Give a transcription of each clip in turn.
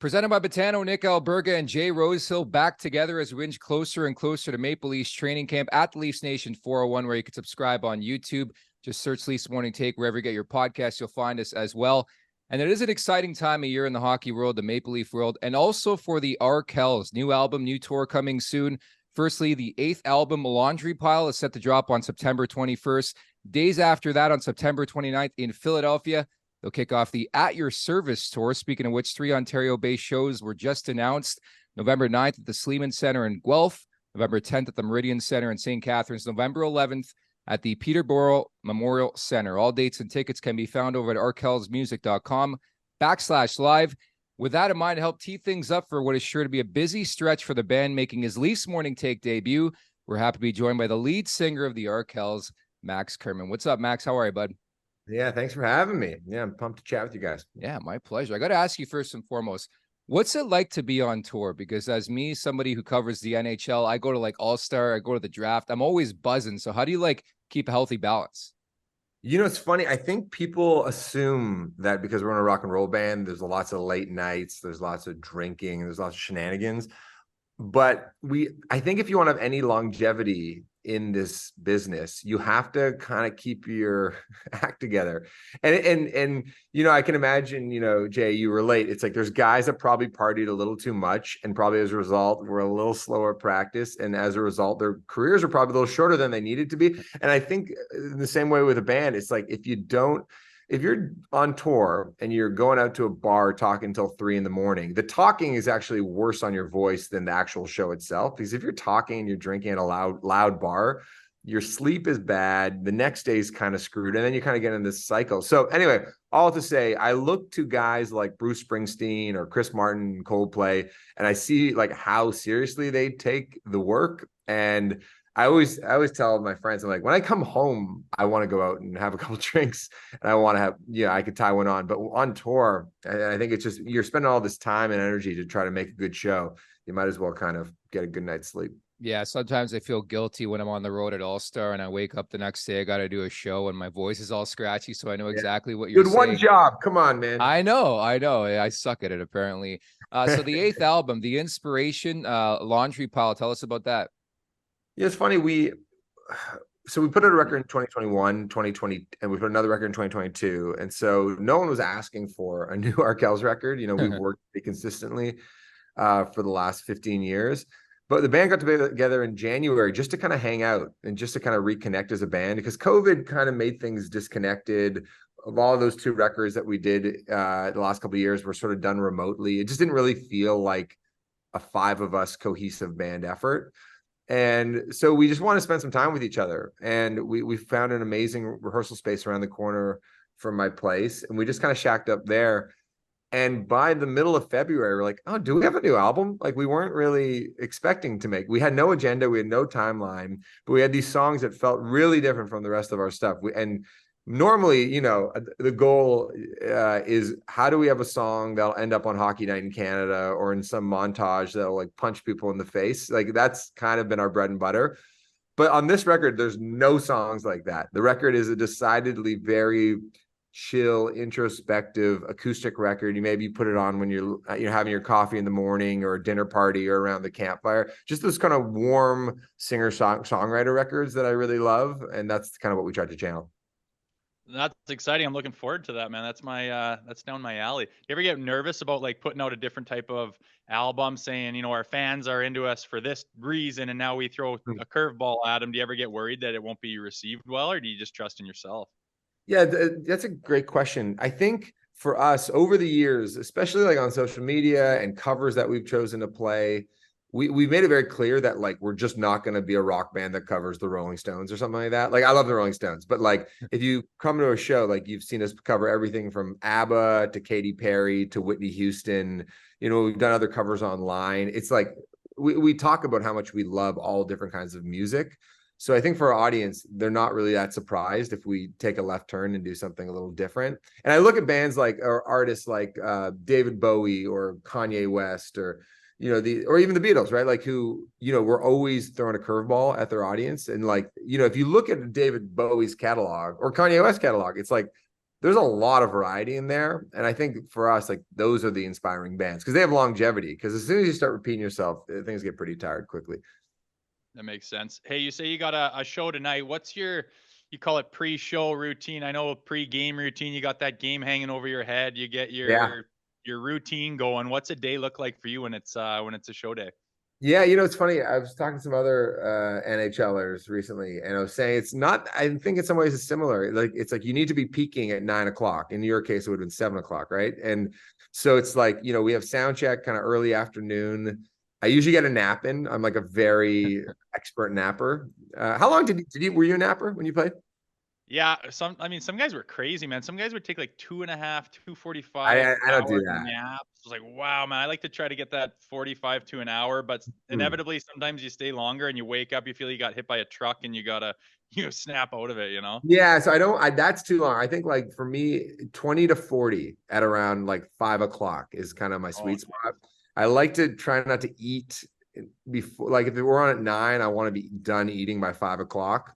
Presented by Botano, Nick Alberga, and Jay Rosehill back together as we inch closer and closer to Maple Leafs training camp at the Leafs Nation 401, where you can subscribe on YouTube. Just search Leafs Morning Take wherever you get your podcasts. You'll find us as well. And it is an exciting time of year in the hockey world, the Maple Leaf world, and also for the Arkells. New album, new tour coming soon. Firstly, the 8th album, Laundry Pile, is set to drop on September 21st. Days after that, on September 29th in Philadelphia, they'll kick off the At Your Service tour. Speaking of which, 3 Ontario-based shows were just announced. November 9th at the Sleeman Center in Guelph, November 10th at the Meridian Center in St. Catharines, November 11th at the Peterborough Memorial Center. All dates and tickets can be found over at arkellsmusic.com/live. With that in mind, to help tee things up for what is sure to be a busy stretch for the band making his Leafs Morning Take debut, we're happy to be joined by the lead singer of the Arkells, Max Kerman. What's up, Max? How are you, bud? Yeah, thanks for having me. Yeah, I'm pumped to chat with you guys. Yeah, my pleasure. I got to ask you first and foremost, what's it like to be on tour? Because as me, somebody who covers the NHL, I go to like All-Star, I go to the draft. I'm always buzzing. So how do you like keep a healthy balance? You know, it's funny. I think people assume that because we're in a rock and roll band, there's lots of late nights, there's lots of drinking, there's lots of shenanigans. But I think if you want to have any longevity in this business, you have to kind of keep your act together. And you know, I can imagine, you know, Jay, you relate. It's like there's guys that probably partied a little too much, and probably as a result were a little slower practice, and as a result their careers are probably a little shorter than they needed to be. And I think in the same way with a band, it's like if you're on tour and you're going out to a bar talking until 3 a.m, the talking is actually worse on your voice than the actual show itself. Because if you're talking and you're drinking at a loud bar, your sleep is bad. The next day is kind of screwed. And then you kind of get in this cycle. So anyway, all to say, I look to guys like Bruce Springsteen or Chris Martin, Coldplay, and I see like how seriously they take the work. And I always tell my friends, I'm like, when I come home, I want to go out and have a couple drinks, and I want to have, I could tie one on. But on tour, I think it's just, you're spending all this time and energy to try to make a good show. You might as well kind of get a good night's sleep. Yeah, sometimes I feel guilty when I'm on the road at All-Star and I wake up the next day, I got to do a show and my voice is all scratchy. So I know exactly what you're saying. One job. Come on, man. I know. I suck at it, apparently. So the 8th album, The Inspiration, Laundry Pile, tell us about that. Yeah, it's funny. We put out a record in 2021, 2020, and we put another record in 2022. And so no one was asking for a new Arkells record. You know, we've worked pretty consistently for the last 15 years. But the band got together in January just to kind of hang out and just to kind of reconnect as a band, because COVID kind of made things disconnected. Of all of those 2 records that we did the last couple of years were sort of done remotely. It just didn't really feel like a 5 of us cohesive band effort. And so we just want to spend some time with each other. And we found an amazing rehearsal space around the corner from my place. And we just kind of shacked up there. And by the middle of February, we're like, oh, do we have a new album? Like, we weren't really expecting to make. We had no agenda. We had no timeline. But we had these songs that felt really different from the rest of our stuff. And normally, you know, the goal is how do we have a song that'll end up on Hockey Night in Canada or in some montage that'll like punch people in the face. Like, that's kind of been our bread and butter. But on this record, there's no songs like that. The record is a decidedly very chill, introspective acoustic record. You maybe put it on when you're having your coffee in the morning or a dinner party or around the campfire. Just those kind of warm singer-songwriter records that I really love. And that's kind of what we tried to channel. That's exciting. I'm looking forward to that, man. That's that's down my alley. You ever get nervous about like putting out a different type of album, saying, you know, our fans are into us for this reason, and now we throw a curveball at them? Do you ever get worried that it won't be received well, or do you just trust in yourself? Yeah, that's a great question. I think for us over the years, especially like on social media and covers that we've chosen to play, we've made it very clear that like we're just not going to be a rock band that covers the Rolling Stones or something like that. Like, I love the Rolling Stones, but like if you come to a show, like you've seen us cover everything from ABBA to Katy Perry to Whitney Houston. You know, we've done other covers online. It's like we talk about how much we love all different kinds of music. So I think for our audience, they're not really that surprised if we take a left turn and do something a little different. And I look at bands like, or artists like David Bowie or Kanye West, or or even the Beatles, right? Like, who, we're always throwing a curveball at their audience. And like, if you look at David Bowie's catalog or Kanye West catalog, it's like there's a lot of variety in there. And I think for us, like those are the inspiring bands because they have longevity. Because as soon as you start repeating yourself, things get pretty tired quickly. That makes sense. Hey, you say you got a show tonight. What's your, you call it pre-show routine? I know pre-game routine. You got that game hanging over your head. You get your routine going. What's a day look like for you when it's a show day? Yeah, you know, it's funny. I was talking to some other NHLers recently, and I was saying it's not, I think in some ways it's similar. Like it's like you need to be peaking at 9 o'clock. In your case, it would have been 7 o'clock, right? And so it's like, you know, we have sound check kind of early afternoon. I usually get a nap in. I'm like a very expert napper. How long were you a napper when you played? Yeah, some guys were crazy, man. Some guys would take like 2.5, 2:45 I don't do hour that. naps. It was like, wow, man. I like to try to get that 45 to an hour, but inevitably sometimes you stay longer and you wake up, you feel you got hit by a truck and you gotta snap out of it, you know? Yeah, so that's too long. I think like for me, 20 to 40 at around like 5 o'clock is kind of my sweet spot. I like to try not to eat before, like if we're on at 9, I want to be done eating by 5 o'clock.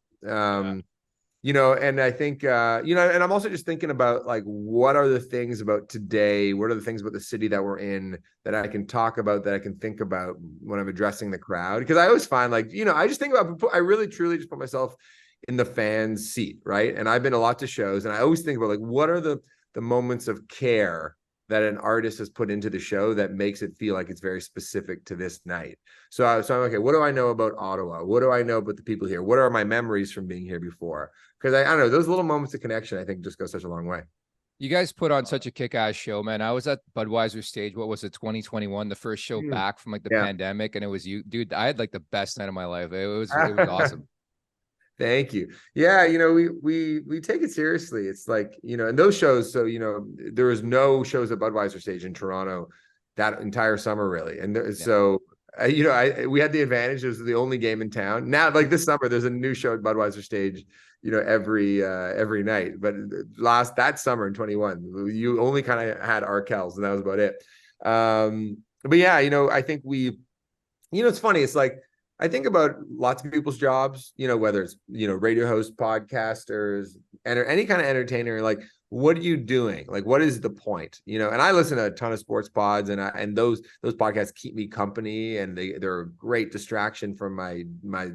You know, and I think, you know, and I'm also just thinking about like, what are the things about today? What are the things about the city that we're in that I can talk about, that I can think about when I'm addressing the crowd? Because I always find like, you know, I just think about, I really truly just put myself in the fan's seat, right? And I've been a lot to shows, and I always think about like, what are the moments of care that an artist has put into the show that makes it feel like it's very specific to this night. So I'm okay, what do I know about Ottawa? What do I know about the people here? What are my memories from being here before? Because I don't know, those little moments of connection, I think just go such a long way. You guys put on such a kick-ass show, man. I was at Budweiser stage. What was it, 2021? The first show back from like the pandemic, and it was you, dude. I had like the best night of my life. It was awesome. Thank you. Yeah, you know, we take it seriously. It's like, you know, and those shows, so, you know, there was no shows at Budweiser stage in Toronto that entire summer, really. And so, you know, we had the advantage. It was the only game in town. Now, like this summer, there's a new show at Budweiser stage, you know, every night. But that summer in 21, you only kind of had Arkells, and that was about it. But yeah, you know, I think you know, it's funny. It's like, I think about lots of people's jobs, you know, whether it's, you know, radio hosts, podcasters, and any kind of entertainer, like, what are you doing? Like, what is the point? You know, and I listen to a ton of sports pods, and those podcasts keep me company, and they're a great distraction from my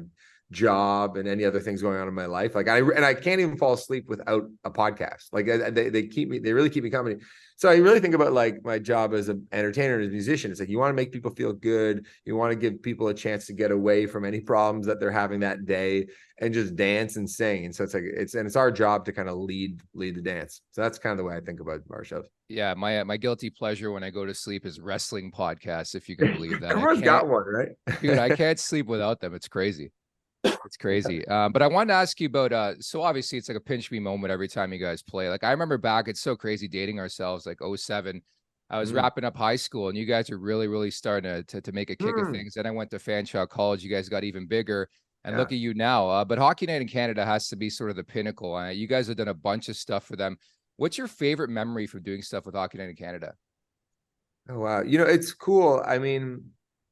job and any other things going on in my life. Like I can't even fall asleep without a podcast. Like they really keep me company. So I really think about like my job as an entertainer and as a musician. It's like, you want to make people feel good. You want to give people a chance to get away from any problems that they're having that day and just dance and sing. And so it's like, it's our job to kind of lead the dance. So that's kind of the way I think about our shows. Yeah. My guilty pleasure when I go to sleep is wrestling podcasts, if you can believe that. Everyone's got one, right? Dude, I can't sleep without them. It's crazy. It's crazy. But I wanted to ask you about, so obviously it's like a pinch me moment every time you guys play. Like I remember back, it's so crazy dating ourselves, like 07. I was wrapping up high school, and you guys are really, really starting to make a kick of things. Then I went to Fanshawe College. You guys got even bigger, and look at you now. But Hockey Night in Canada has to be sort of the pinnacle. You guys have done a bunch of stuff for them. What's your favorite memory from doing stuff with Hockey Night in Canada? Oh, wow. You know, it's cool. I mean,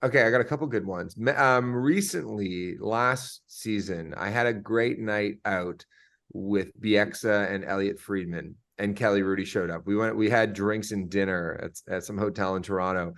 okay, I got a couple good ones. Recently, last season, I had a great night out with Bieksa and Elliot Friedman, and Kelly Rudy showed up. We had drinks and dinner at some hotel in Toronto,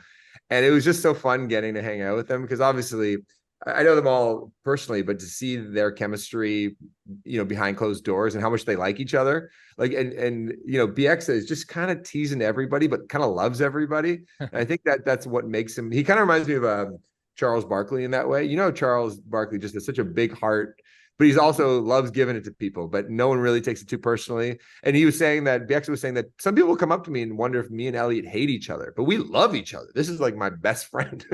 and it was just so fun getting to hang out with them, because obviously I know them all personally, but to see their chemistry, you know, behind closed doors and how much they like each other, like, and you know, Bieksa is just kind of teasing everybody, but kind of loves everybody. And I think that's what makes him. He kind of reminds me of Charles Barkley in that way. You know, Charles Barkley just has such a big heart, but he's also loves giving it to people, but no one really takes it too personally. And he was saying that Bieksa was saying that some people come up to me and wonder if me and Elliot hate each other, but we love each other. This is like my best friend.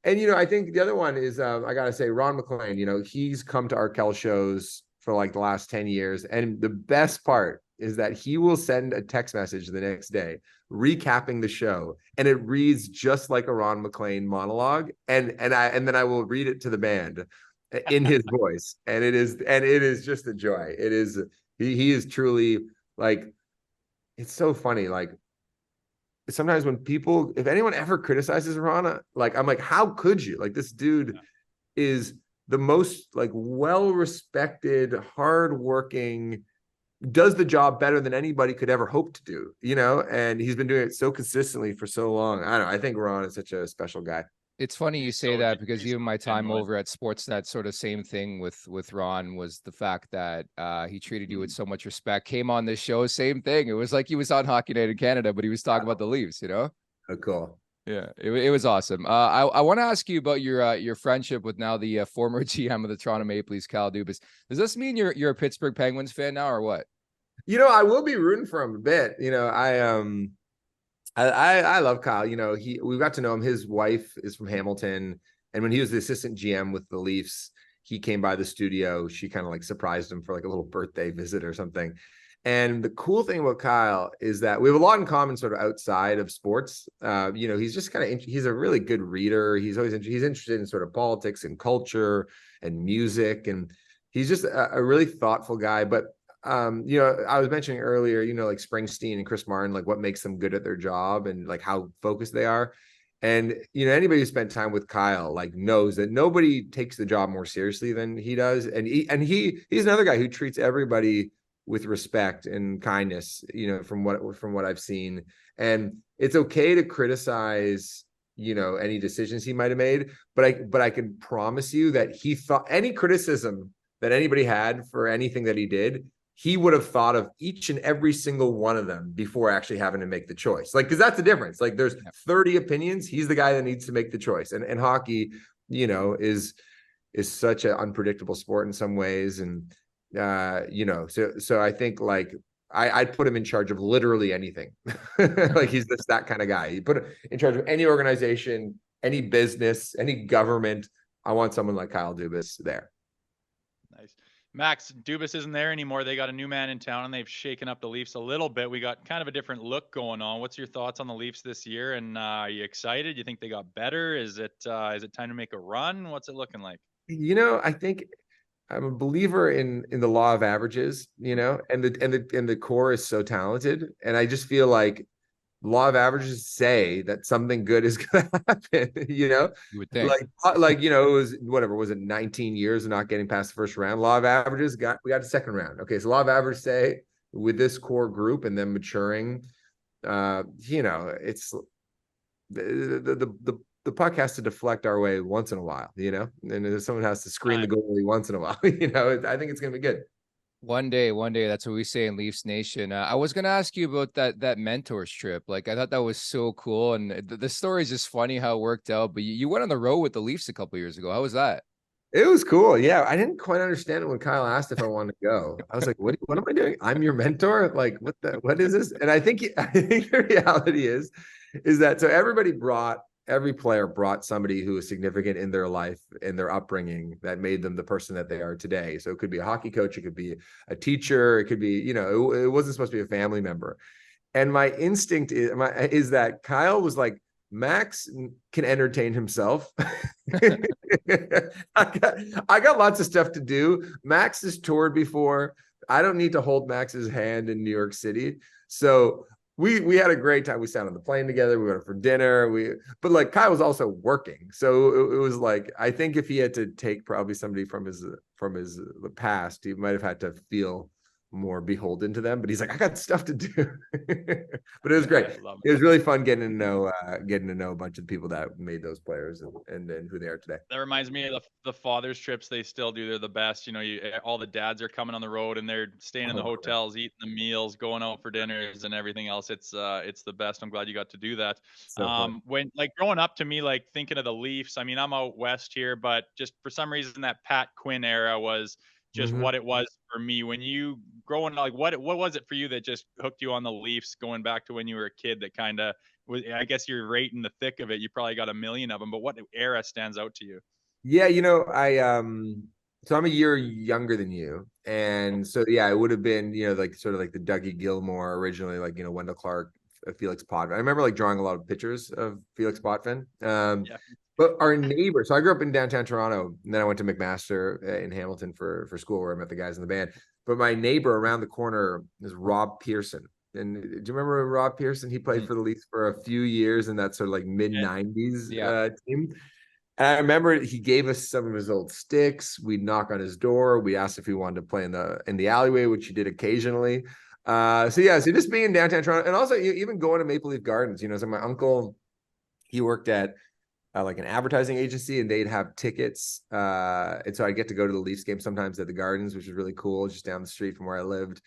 And, you know, I think the other one is, I got to say, Ron McLean, you know, he's come to Arkells shows for like the last 10 years. And the best part is that he will send a text message the next day recapping the show, and it reads just like a Ron McLean monologue. And then I will read it to the band in his voice. And it is just a joy. It is, he is truly like, it's so funny. Like, sometimes when people, if anyone ever criticizes Rana, like, I'm like, how could you? Like, this dude is the most like well-respected, hardworking, does the job better than anybody could ever hope to do, and he's been doing it so consistently for so long. I don't know. I think Ron is such a special guy. It's funny you He's say so that, because he's even my so time genuine. over at Sportsnet, sort of same thing with Ron, was the fact that he treated you with so much respect. Came on this show, same thing. It was like he was on Hockey Night in Canada, but he was talking about the Leafs, Oh, cool. Yeah, it was awesome. I want to ask you about your friendship with now the former GM of the Toronto Maple Leafs, Kyle Dubas. Does this mean you're a Pittsburgh Penguins fan now, or what? I will be rooting for him a bit. I love Kyle. We got to know him. His wife is from Hamilton, and when he was the assistant GM with the Leafs, he came by the studio. She kind of like surprised him for like a little birthday visit or something. And the cool thing about Kyle is that we have a lot in common, sort of outside of sports. He's just he's a really good reader. He's interested in sort of politics and culture and music, and he's just a really thoughtful guy. But I was mentioning earlier, like Springsteen and Chris Martin, like what makes them good at their job and like how focused they are. And, anybody who spent time with Kyle, like knows that nobody takes the job more seriously than he does. And he's another guy who treats everybody with respect and kindness, from what I've seen. And it's okay to criticize, any decisions he might've made, but I can promise you that he thought any criticism that anybody had for anything that he did, he would have thought of each and every single one of them before actually having to make the choice. Like, because that's the difference. Like, there's 30 opinions. He's the guy that needs to make the choice. And hockey, is such an unpredictable sport in some ways. And, so I think like I'd put him in charge of literally anything. Like, he's just that kind of guy. You put him in charge of any organization, any business, any government. I want someone like Kyle Dubas there. Nice. Max, Dubas isn't there anymore. They got a new man in town, and they've shaken up the Leafs a little bit. We got kind of a different look going on. What's your thoughts on the Leafs this year? And are you excited? You think they got better? Is it time to make a run? What's it looking like? I think I'm a believer in the law of averages, and the core is so talented. And I just feel like law of averages say that something good is going to happen, You would think. it was, whatever, was it 19 years of not getting past the first round? Law of averages we got the second round. Okay. So law of averages say with this core group and then maturing, it's the puck has to deflect our way once in a while, and someone has to screen the goalie once in a while, I think it's going to be good. One day, that's what we say in Leafs Nation. I was going to ask you about that mentors trip. Like, I thought that was so cool. And the story is just funny how it worked out, but you went on the road with the Leafs a couple years ago. How was that? It was cool. Yeah. I didn't quite understand it when Kyle asked if I wanted to go. I was like, what am I doing? I'm your mentor. Like, what is this? And I think the reality is that, so every player brought somebody who was significant in their life, in their upbringing, that made them the person that they are today. So it could be a hockey coach, it could be a teacher, it could be, it wasn't supposed to be a family member. And my instinct is that Kyle was like, Max can entertain himself. I got lots of stuff to do. Max has toured before. I don't need to hold Max's hand in New York City. So we had a great time. We sat on the plane together. We went for dinner. But like Kyle was also working. So it was like, I think if he had to take probably somebody from his past, he might have had to feel more beholden to them, but he's like, I got stuff to do. But it was great. It was really fun getting to know a bunch of people that made those players and who they are today. That reminds me of the fathers trips. They still do. They're the best. All the dads are coming on the road and they're staying in the hotels, eating the meals, going out for dinners and everything else. It's the best. I'm glad you got to do that. So when like growing up, to me, like thinking of the Leafs, I mean, I'm out west here, but just for some reason that Pat Quinn era was just what it was for me. When you growing, like what was it for you that just hooked you on the Leafs, going back to when you were a kid? That kind of was, I guess you're right in the thick of it. You probably got a million of them, but what era stands out to you? Yeah, so I'm a year younger than you, and so yeah, it would have been like sort of like the Dougie Gilmore originally, like Wendell Clark, Felix Potvin. I remember like drawing a lot of pictures of Felix Potvin. But our neighbor, so I grew up in downtown Toronto, and then I went to McMaster in Hamilton for school, where I met the guys in the band. But my neighbor around the corner is Rob Pearson. And do you remember Rob Pearson? He played for the Leafs for a few years in that sort of like mid-90s team. And I remember he gave us some of his old sticks. We'd knock on his door. We asked if he wanted to play in the alleyway, which he did occasionally. So just being in downtown Toronto, and also even going to Maple Leaf Gardens. So my uncle, he worked at like an advertising agency, and they'd have tickets. And so I get to go to the Leafs game sometimes at the Gardens, which is really cool, just down the street from where I lived.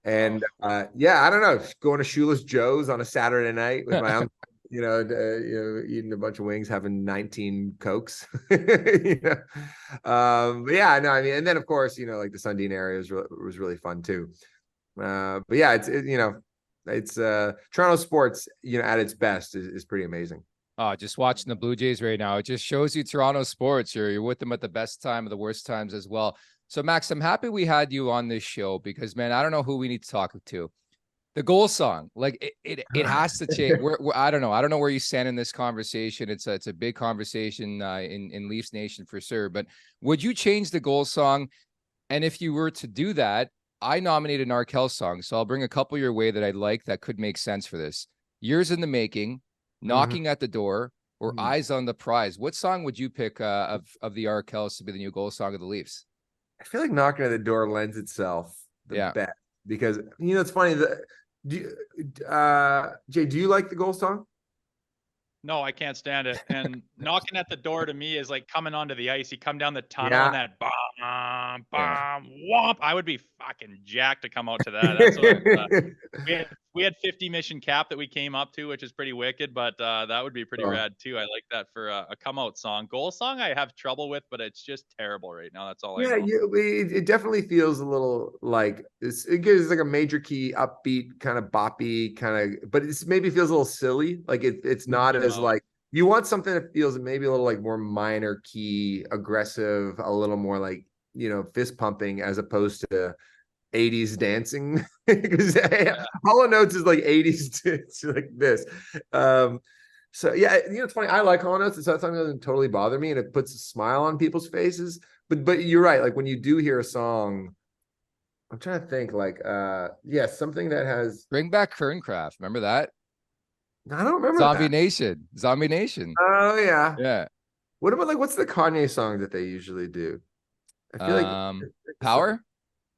And I don't know, going to Shoeless Joe's on a Saturday night with my uncle. Eating a bunch of wings, having 19 Cokes. But yeah, no, I mean, and then of course, like the Sundin area was really fun too. But yeah, it's Toronto sports, at its best is pretty amazing. Oh, just watching the Blue Jays right now, it just shows you Toronto sports. You're with them at the best time of the worst times as well. So Max, I'm happy we had you on this show because, man, I don't know who we need to talk to. The goal song, like it has to change. I don't know where you stand in this conversation. It's a big conversation in Leafs Nation for sure. But would you change the goal song? And if you were to do that, I nominated an Arkells song, so I'll bring a couple your way that I'd like that could make sense for this. Years in the Making, Knocking at the Door, or Eyes on the Prize. What song would you pick of the Arkells to be the new goal song of the Leafs? I feel like Knocking at the Door lends itself the best because it's funny that. Jay, do you like the goal song? No, I can't stand it. And Knocking at the Door to me is like coming onto the ice. You come down the tunnel and that bomb, womp. I would be fucking jacked to come out to that. That's what we had 50 mission cap that we came up to, which is pretty wicked, but that would be pretty rad too. I like that for a come out song. Goal song I have trouble with, but it's just terrible right now. That's all I know. It definitely feels a little like it gives like a major key, upbeat, kind of boppy, but it's maybe feels a little silly. Like it's not as like you want something that feels maybe a little like more minor key, aggressive, a little more like fist pumping as opposed to 80s dancing because Hollow Notes is like 80s it's like this. So yeah, it's funny. I like Hollow Notes. It's not something that doesn't totally bother me, and it puts a smile on people's faces. But you're right. Like when you do hear a song, I'm trying to think. Like something that has Bring back Kerncraft. Remember that? I don't remember Zombie Nation. Zombie Nation. Oh yeah. Yeah. What about like what's the Kanye song that they usually do? I feel like Power.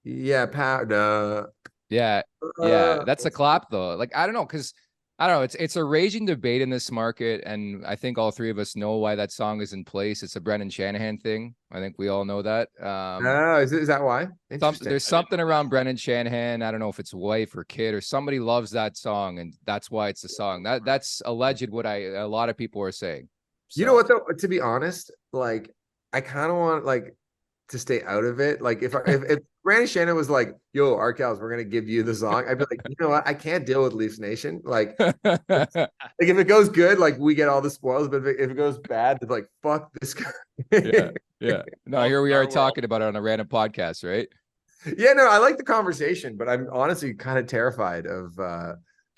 Yeah, power. Yeah, that's a clap though. Like I don't know, because I don't know. It's a raging debate in this market, and I think all three of us know why that song is in place. It's a Brendan Shanahan thing. I think we all know that. Is that why? There's something around Brendan Shanahan. I don't know if it's wife or kid or somebody loves that song, and that's why it's the song. That's alleged. What a lot of people are saying. So. You know what though? To be honest, like I kind of want like to stay out of it. Like if Brandon Shannon was like, "Yo, Arkells, we're gonna give you the song," I'd be like, "You know what? I can't deal with Leafs Nation. Like if it goes good, like we get all the spoils, but if it goes bad, it's like fuck this guy." Yeah. No, here we are talking about it on a random podcast, right? Yeah, no, I like the conversation, but I'm honestly kind of terrified of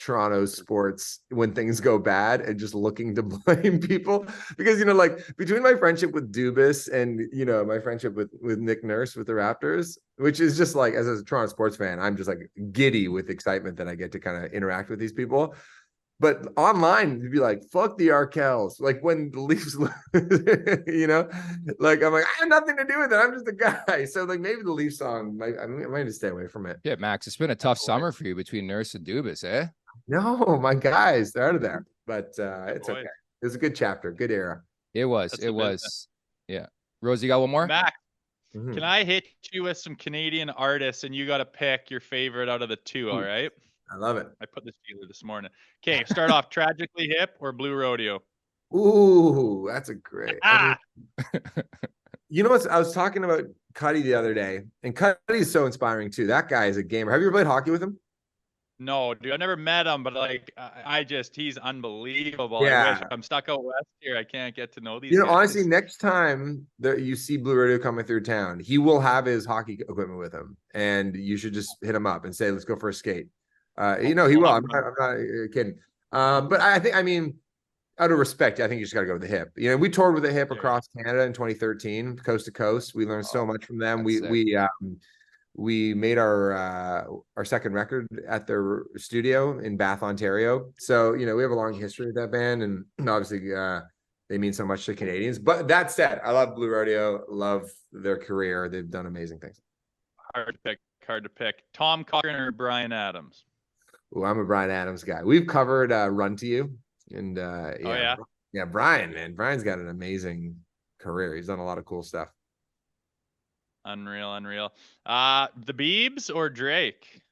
Toronto sports when things go bad and just looking to blame people because like between my friendship with Dubas and my friendship with Nick Nurse with the Raptors, which is just like as a Toronto sports fan, I'm just like giddy with excitement that I get to kind of interact with these people. But online, you'd be like, fuck the Arkells. Like when the Leafs, like I'm like, I have nothing to do with it. I'm just a guy. So like maybe the Leafs song, I might just stay away from it. Yeah, Max, it's been a tough summer for you between Nurse and Dubas, eh? No, my guys, they're out of there. But it's okay. It was a good chapter, good era. It was. Yeah. Rose, you got one more? Max, can I hit you with some Canadian artists and you got to pick your favorite out of the two, all right? I love it. I put this together this morning. Okay, start off Tragically Hip or Blue Rodeo? Ooh, that's a great. You know what? I was talking about Cuddy the other day, and Cuddy's so inspiring too. That guy is a gamer. Have you ever played hockey with him? No, dude, I never met him, but like, he's unbelievable. Yeah. I'm stuck out west here. I can't get to know these guys. Honestly, next time that you see Blue Rodeo coming through town, he will have his hockey equipment with him, and you should just hit him up and say, "Let's go for a skate." He will. I'm not kidding. But I mean, out of respect, I think you just got to go with the Hip. We toured with the Hip across Canada in 2013, coast to coast. We learned so much from them. We made our second record at their studio in Bath, Ontario. So we have a long history with that band, and obviously they mean so much to Canadians. But that said, I love Blue Rodeo, love their career. They've done amazing things. Hard to pick. Tom Cochran or Brian Adams? Oh, I'm a Brian Adams guy. We've covered Run to You, and yeah, Brian, man, Brian's got an amazing career. He's done a lot of cool stuff. Unreal. The Biebs or Drake?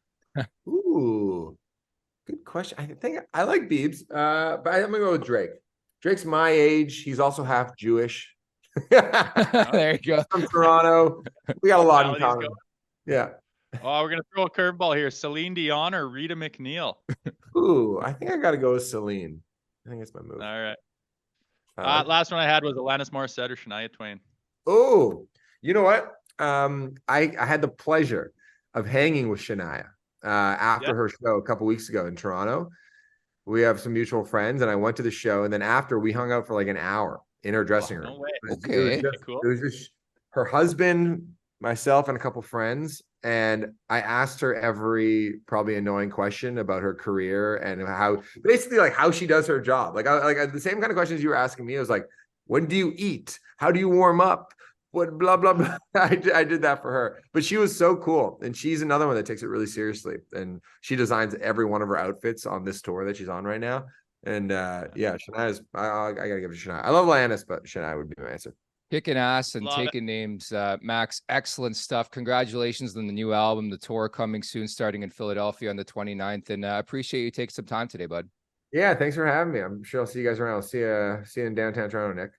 Ooh, good question. I think I like Biebs, but I'm gonna go with Drake. Drake's my age. He's also half Jewish. There you go. From Toronto. We got a lot in common. Yeah. Oh, we're gonna throw a curveball here. Celine Dion or Rita McNeil? Ooh, I think I got to go with Celine. I think it's my move. All right. Last one I had was Alanis Morissette or Shania Twain. Oh, you know what? I had the pleasure of hanging with Shania after her show a couple weeks ago in Toronto. We have some mutual friends, and I went to the show, and then after we hung out for like an hour in her dressing room. No way. Okay. Cool. It was just her husband, myself, and a couple friends. And I asked her every probably annoying question about her career and how basically like how she does her job. Like the same kind of questions you were asking me. I was like, when do you eat? How do you warm up? What blah blah blah. I did that for her, but she was so cool, and she's another one that takes it really seriously, and she designs every one of her outfits on this tour that she's on right now. And Shania's I gotta give it to Shania. I love Alanis, but Shania would be my answer. Kicking ass and taking names. Max, excellent stuff. Congratulations on the new album, the tour coming soon, starting in Philadelphia on the 29th. And I appreciate you taking some time today, bud. Yeah, thanks for having me. I'm sure I'll see you guys around. I'll see you in downtown Toronto, Nick.